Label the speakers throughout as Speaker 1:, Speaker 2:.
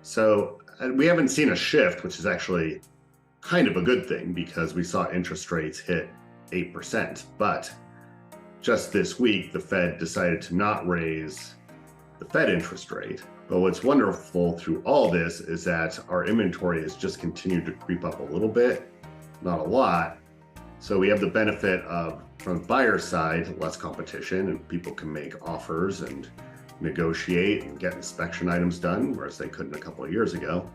Speaker 1: So we haven't seen a shift, which is actually kind of a good thing because we saw interest rates hit 8%. But just this week, the Fed decided to not raise the Fed interest rate. But what's wonderful through all this is that our inventory has just continued to creep up a little bit, not a lot. So we have the benefit of, from the buyer side, less competition, and people can make offers and negotiate and get inspection items done, whereas they couldn't a couple of years ago.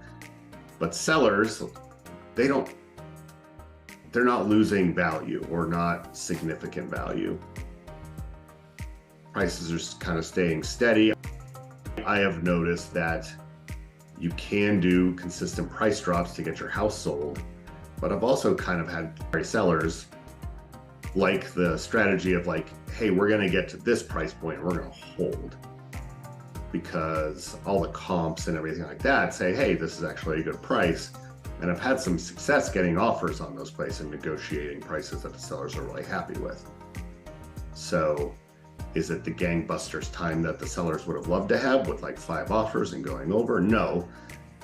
Speaker 1: But sellers, they're not losing value or not significant value. Prices are just kind of staying steady. I have noticed that you can do consistent price drops to get your house sold, but I've also kind of had sellers like the strategy of like, hey, we're going to get to this price point and we're going to hold, because all the comps and everything like that say, hey, this is actually a good price. And I've had some success getting offers on those prices and negotiating prices that the sellers are really happy with. So is it the gangbusters time that the sellers would have loved to have with like 5 offers and going over? No,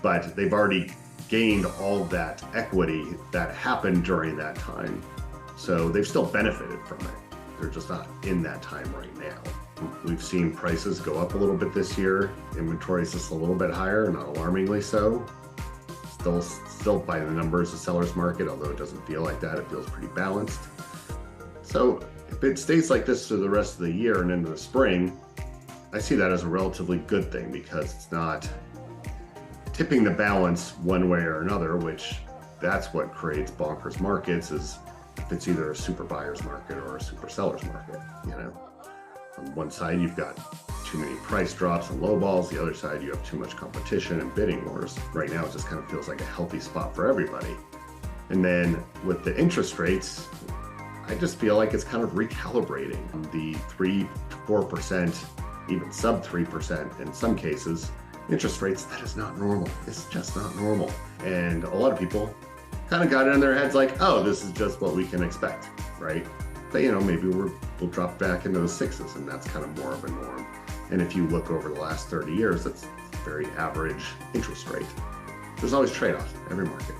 Speaker 1: but they've already gained all that equity that happened during that time. So they've still benefited from it. They're just not in that time right now. We've seen prices go up a little bit this year. Inventory is just a little bit higher, not alarmingly so. Still by the numbers, a seller's market, although it doesn't feel like that. It feels pretty balanced. So if it stays like this through the rest of the year and into the spring, I see that as a relatively good thing, because it's not tipping the balance one way or another, which that's what creates bonkers markets, is if it's either a super buyer's market or a super seller's market. On one side, you've got too many price drops and low balls. The other side, you have too much competition and bidding wars. Right now, it just kind of feels like a healthy spot for everybody. And then with the interest rates, I just feel like it's kind of recalibrating. The 3 to 4%, even sub 3% in some cases, interest rates, that is not normal. It's just not normal. And a lot of people kind of got it in their heads like, oh, this is just what we can expect, right? But maybe we'll drop back into the 6s, and that's kind of more of a norm. And if you look over the last 30 years, that's very average interest rate. There's always trade-offs in every market.